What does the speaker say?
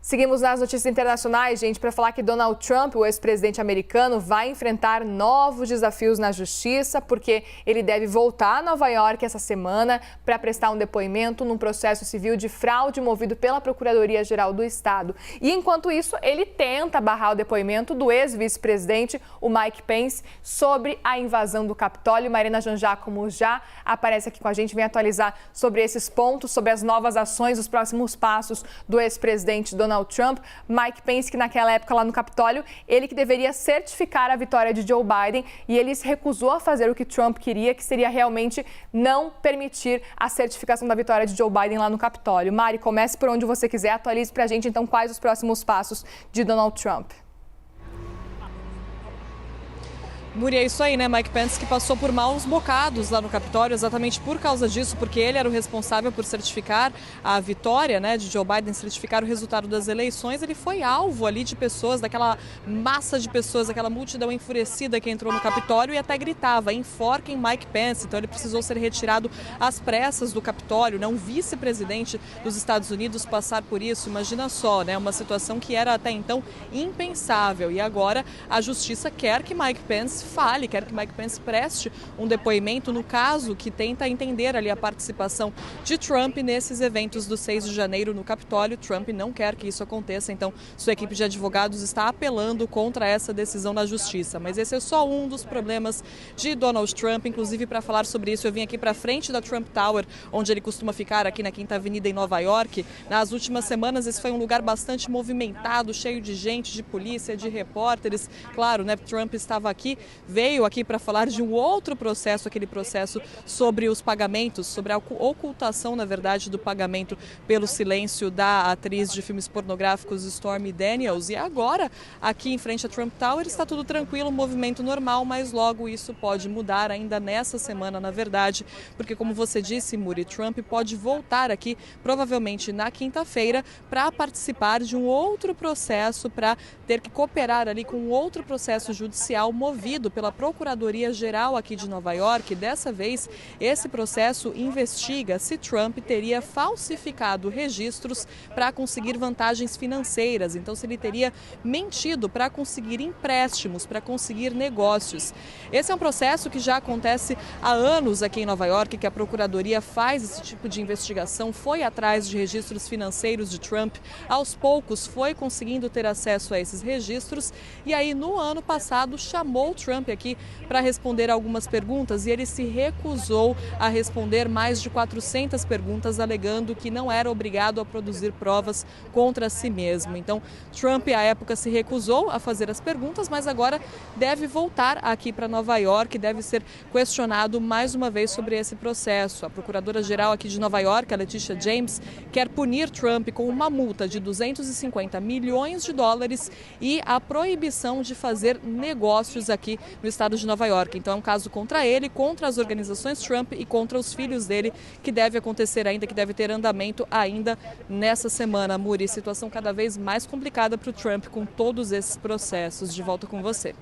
Seguimos nas notícias internacionais, gente, para falar que Donald Trump, o ex-presidente americano, vai enfrentar novos desafios na justiça, porque ele deve voltar a Nova York essa semana para prestar um depoimento num processo civil de fraude movido pela Procuradoria-Geral do Estado. E enquanto isso, ele tenta barrar o depoimento do ex-vice-presidente, o Mike Pence, sobre a invasão do Capitólio. Marina Jangiacomo já aparece aqui com a gente, vem atualizar sobre esses pontos, sobre as novas ações, os próximos passos do ex-presidente Donald Trump. Mike Pence, que naquela época lá no Capitólio, ele que deveria certificar a vitória de Joe Biden, e ele se recusou a fazer o que Trump queria, que seria realmente não permitir a certificação da vitória de Joe Biden lá no Capitólio. Mari, comece por onde você quiser, atualize pra gente então quais os próximos passos de Donald Trump. Muri, é isso aí, né? Mike Pence que passou por maus bocados lá no Capitólio, exatamente por causa disso, porque ele era o responsável por certificar a vitória, né, de Joe Biden, certificar o resultado das eleições. Ele foi alvo ali de pessoas, daquela massa de pessoas, daquela multidão enfurecida que entrou no Capitólio e até gritava: enforquem Mike Pence. Então ele precisou ser retirado às pressas do Capitólio, né? Um vice-presidente dos Estados Unidos passar por isso, imagina só, né? Uma situação que era até então impensável. E agora a justiça quer que Mike Pence fale, quer que Mike Pence preste um depoimento no caso que tenta entender ali a participação de Trump nesses eventos do 6 de janeiro no Capitólio. Trump não quer que isso aconteça, então sua equipe de advogados está apelando contra essa decisão da justiça. Mas esse é só um dos problemas de Donald Trump. Inclusive, para falar sobre isso, eu vim aqui para frente da Trump Tower, onde ele costuma ficar aqui na Quinta Avenida em Nova York. Nas últimas semanas, esse foi um lugar bastante movimentado, cheio de gente, de polícia, de repórteres. Claro, né? Trump estava aqui, veio aqui para falar de um outro processo, aquele processo sobre os pagamentos, sobre a ocultação, na verdade, do pagamento pelo silêncio da atriz de filmes pornográficos Stormy Daniels. E agora, aqui em frente à Trump Tower, está tudo tranquilo, movimento normal, mas logo isso pode mudar ainda nessa semana, na verdade, porque, como você disse, Muri, Trump pode voltar aqui, provavelmente na quinta-feira, para participar de um outro processo, para ter que cooperar ali com outro processo judicial movido pela Procuradoria-Geral aqui de Nova York. Dessa vez, esse processo investiga se Trump teria falsificado registros para conseguir vantagens financeiras. Então, se ele teria mentido para conseguir empréstimos, para conseguir negócios. Esse é um processo que já acontece há anos aqui em Nova York, que a Procuradoria faz esse tipo de investigação, foi atrás de registros financeiros de Trump. Aos poucos, foi conseguindo ter acesso a esses registros. E aí, no ano passado, chamou Trump aqui para responder algumas perguntas, e ele se recusou a responder mais de 400 perguntas, alegando que não era obrigado a produzir provas contra si mesmo. Então, Trump, à época, se recusou a fazer as perguntas, mas agora deve voltar aqui para Nova York, deve ser questionado mais uma vez sobre esse processo. A procuradora-geral aqui de Nova York, a Letitia James, quer punir Trump com uma multa de 250 milhões de dólares e a proibição de fazer negócios aqui no estado de Nova York. Então é um caso contra ele, contra as organizações Trump e contra os filhos dele, que deve acontecer ainda, que deve ter andamento ainda nessa semana. Muri, situação cada vez mais complicada para o Trump com todos esses processos. De volta com você.